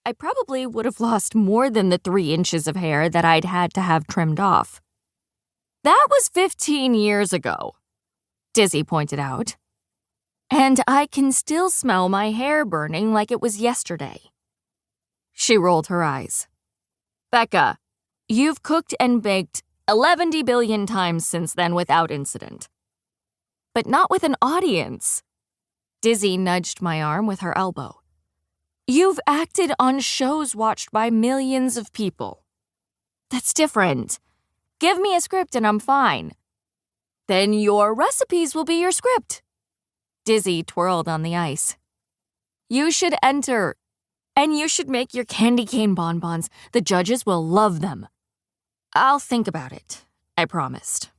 I probably would have lost more than the 3 inches of hair that I'd had to have trimmed off. "That was 15 years ago," Dizzy pointed out. "And I can still smell my hair burning like it was yesterday." She rolled her eyes. "Becca, you've cooked and baked 11 billion times since then without incident. But not with an audience." Dizzy nudged my arm with her elbow. "You've acted on shows watched by millions of people. That's different. Give me a script and I'm fine." "Then your recipes will be your script." Dizzy twirled on the ice. "You should enter. And you should make your candy cane bonbons. The judges will love them." "I'll think about it," I promised.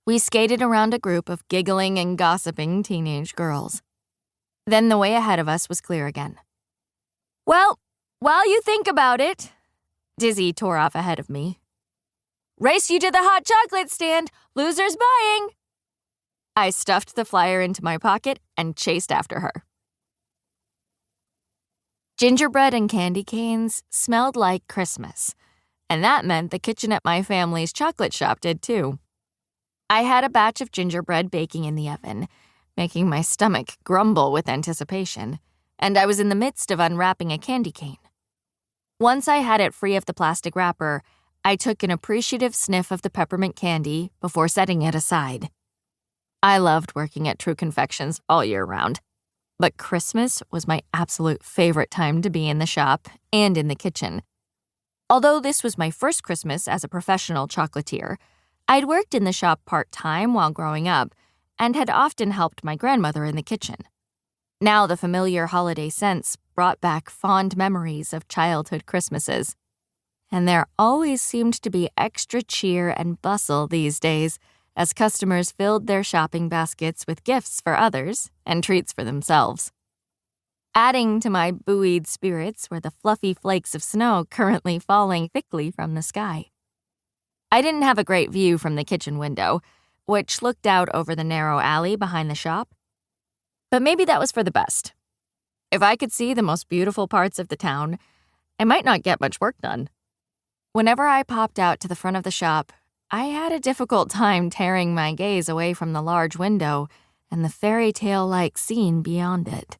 We skated around a group of giggling and gossiping teenage girls. Then the way ahead of us was clear again. "Well, while you think about it," Dizzy tore off ahead of me. "Race you to the hot chocolate stand. Loser's buying." I stuffed the flyer into my pocket and chased after her. Gingerbread and candy canes smelled like Christmas, and that meant the kitchen at my family's chocolate shop did too. I had a batch of gingerbread baking in the oven, making my stomach grumble with anticipation, and I was in the midst of unwrapping a candy cane. Once I had it free of the plastic wrapper, I took an appreciative sniff of the peppermint candy before setting it aside. I loved working at True Confections all year round, but Christmas was my absolute favorite time to be in the shop and in the kitchen. Although this was my first Christmas as a professional chocolatier, I'd worked in the shop part-time while growing up and had often helped my grandmother in the kitchen. Now the familiar holiday scents brought back fond memories of childhood Christmases. And there always seemed to be extra cheer and bustle these days as customers filled their shopping baskets with gifts for others and treats for themselves. Adding to my buoyed spirits were the fluffy flakes of snow currently falling thickly from the sky. I didn't have a great view from the kitchen window, which looked out over the narrow alley behind the shop. But maybe that was for the best. If I could see the most beautiful parts of the town, I might not get much work done. Whenever I popped out to the front of the shop, I had a difficult time tearing my gaze away from the large window and the fairy tale-like scene beyond it.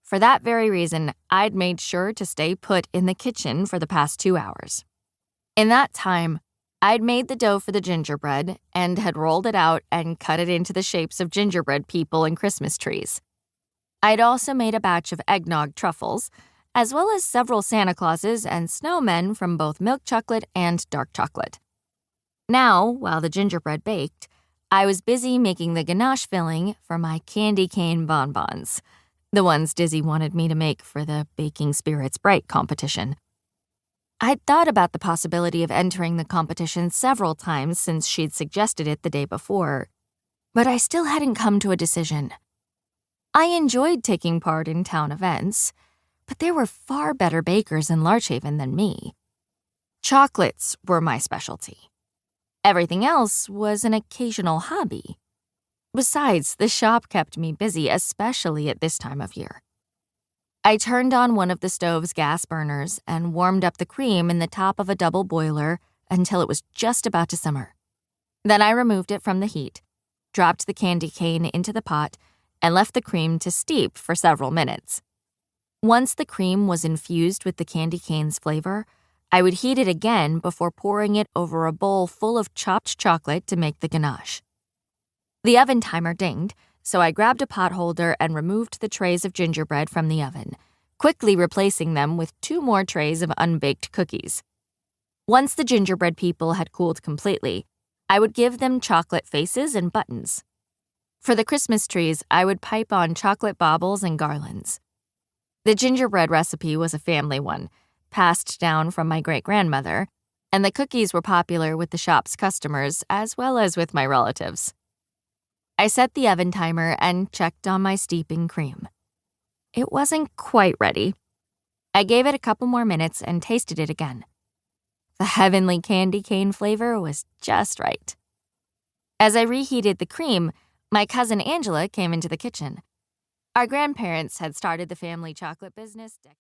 For that very reason, I'd made sure to stay put in the kitchen for the past 2 hours. In that time, I'd made the dough for the gingerbread and had rolled it out and cut it into the shapes of gingerbread people and Christmas trees. I'd also made a batch of eggnog truffles, as well as several Santa Clauses and snowmen from both milk chocolate and dark chocolate. Now, while the gingerbread baked, I was busy making the ganache filling for my candy cane bonbons, the ones Dizzy wanted me to make for the Baking Spirits Bright competition. I'd thought about the possibility of entering the competition several times since she'd suggested it the day before, but I still hadn't come to a decision. I enjoyed taking part in town events, but there were far better bakers in Larch Haven than me. Chocolates were my specialty. Everything else was an occasional hobby. Besides, the shop kept me busy, especially at this time of year. I turned on one of the stove's gas burners and warmed up the cream in the top of a double boiler until it was just about to simmer. Then I removed it from the heat, dropped the candy cane into the pot, and left the cream to steep for several minutes. Once the cream was infused with the candy cane's flavor, I would heat it again before pouring it over a bowl full of chopped chocolate to make the ganache. The oven timer dinged, so I grabbed a pot holder and removed the trays of gingerbread from the oven, quickly replacing them with 2 more trays of unbaked cookies. Once the gingerbread people had cooled completely, I would give them chocolate faces and buttons. For the Christmas trees, I would pipe on chocolate baubles and garlands. The gingerbread recipe was a family one, passed down from my great-grandmother, and the cookies were popular with the shop's customers as well as with my relatives. I set the oven timer and checked on my steeping cream. It wasn't quite ready. I gave it a couple more minutes and tasted it again. The heavenly candy cane flavor was just right. As I reheated the cream, my cousin Angela came into the kitchen. Our grandparents had started the family chocolate business